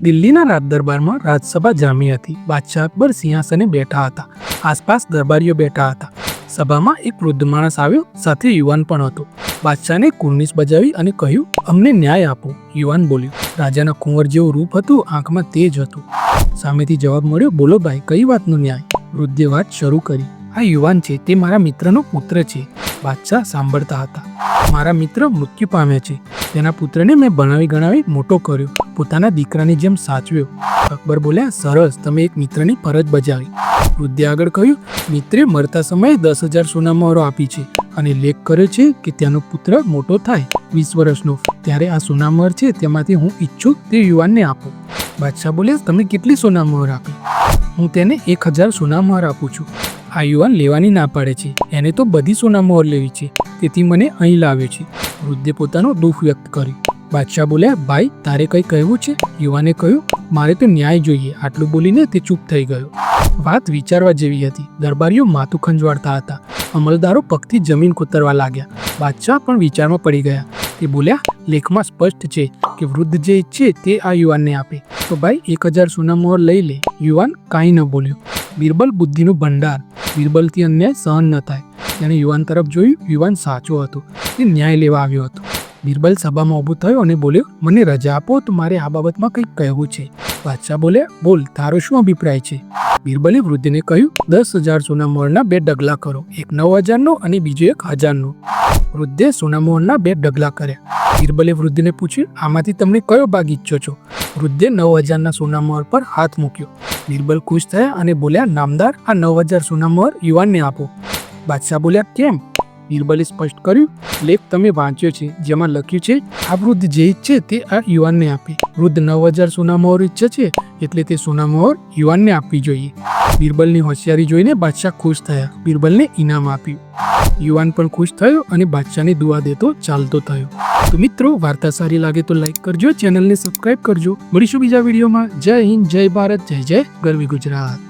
દિલ્હીના રાજ દરબારમાં રાજસભા જામી હતી. બાદશાહ અકબર સિંહાસને બેઠા હતા. આસપાસ દરબારીઓ બેઠા હતા. સભામાં એક વૃદ્ધ માણસ આવ્યો, સાથે યુવાન પણ હતો. બાદશાહને કુર્નિશ બજાવી અને કહ્યું, અમને ન્યાય આપો. યુવાન બોલ્યો. રાજાના કુંવર જેવું રૂપ હતું, આંખમાં તેજ હતું. સામેથી જવાબ મળ્યો, બોલો ભાઈ, કઈ વાતનો ન્યાય? વૃદ્ધે વાત શરૂ કરી. આ યુવાન છે તે મારા મિત્રનો પુત્ર છે. બાદશાહ સાંભળતા હતા. મારા મિત્ર મૃત્યુ પામ્યા છે. તેના પુત્રને મેં ભણાવી ગણાવી મોટો કર્યો, પોતાના દીકરાની જેમ સાચવ્યો. અકબર બોલ્યા, સરસ, તમે એક મિત્રની ફરજ બજાવી. વૃદ્ધે આગળ કહ્યું, મિત્રે મરતા સમયે 10,000 સોના મહોરો આપી છે અને લેખ કર્યો છે કે તેનો પુત્ર મોટો થાય 20 વર્ષનો, ત્યારે આ સોના મહોર છે તેમાંથી હું ઈચ્છું તે યુવાનને આપો. બાદશાહ બોલ્યા, તમે કેટલી સોના મહોર આપી? હું તેને 1,000 સોના મહોર આપું છું. આ યુવાન લેવાની ના પાડે છે. એને તો બધી સોના મહોર લેવી છે, તેથી મને અહીં લાવ્યો છે. વૃદ્ધે પોતાનું દુઃખ વ્યક્ત કર્યું. બાદશાહ બોલ્યા, ભાઈ, તારે કંઈ કહેવું છે? યુવાને કહ્યું, મારે તો ન્યાય જોઈએ. આટલું બોલીને તે ચૂપ થઈ ગયો. વાત વિચારવા જેવી હતી. દરબારીઓ માથું ખંજવાળતા હતા. અમલદારો પગથી જમીન કોતરવા લાગ્યા. બાદશાહ પણ વિચારમાં પડી ગયા. તે બોલ્યા, લેખમાં સ્પષ્ટ છે કે વૃદ્ધ જે ઈચ્છે તે આ યુવાનને આપે. તો ભાઈ 1,000 સોના મહોર લઈ લે. યુવાન કાંઈ ન બોલ્યો. બિરબલ બુદ્ધિનો ભંડાર. બિરબલથી અન્યાય સહન ન થાય. તેણે યુવાન તરફ જોયું. યુવાન સાચો હતો. તે ન્યાય લેવા આવ્યો હતો. બિરબલ સભામાં ઊભો થયો અને બોલ્યો, મને રજા આપો તો મારે આ બાબતમાં કંઈક કહેવું છે. બાદશાહ બોલ્યા, બોલ, તારો શું અભિપ્રાય છે? બિરબલે વૃદ્ધને કહ્યું, 10,000 સોના મહોરના 2 ડગલા કરો, એક 9,000નો અને બીજો 1,000નો. વૃદ્ધે સોના મહોરના 2 ડગલા કર્યા. બિરબલે વૃદ્ધને પૂછ્યું, આમાંથી તમને કયો ભાગ ઈચ્છો છો? વૃદ્ધે 9,000ના સોના મહોર પર હાથ મૂક્યો. બિરબલ ખુશ થયા અને બોલ્યા, નામદાર, આ 9,000 સોના મહોર યુવાનને આપો. બાદશાહ બોલ્યા, કેમ? બિરબલે સ્પષ્ટ કર્યું, લેખ તમે વાંચ્યો છે, જેમાં લખ્યું છે આ વૃદ્ધ જે ઈચ્છે તે આ યુવાનને આપે. વૃદ્ધ 9,000 સોના મહોર ઈચ્છે છે, એટલે તે સોના મહોર યુવાનને આપવી જોઈએ. બિરબલની હોશિયારી જોઈને બાદશાહ ખુશ થયા. બિરબલને ઇનામ આપ્યું. યુવાન પણ ખુશ થયો અને બાદશાહની દુઆ દેતો ચાલતો થયો. તો મિત્રો, વાર્તા સારી લાગે તો લાઈક કરજો, ચેનલને સબસ્ક્રાઇબ કરજો. મળીશું બીજા વિડીયોમાં. જય હિન્દ, જય ભારત, જય જય ગરવી ગુજરાત.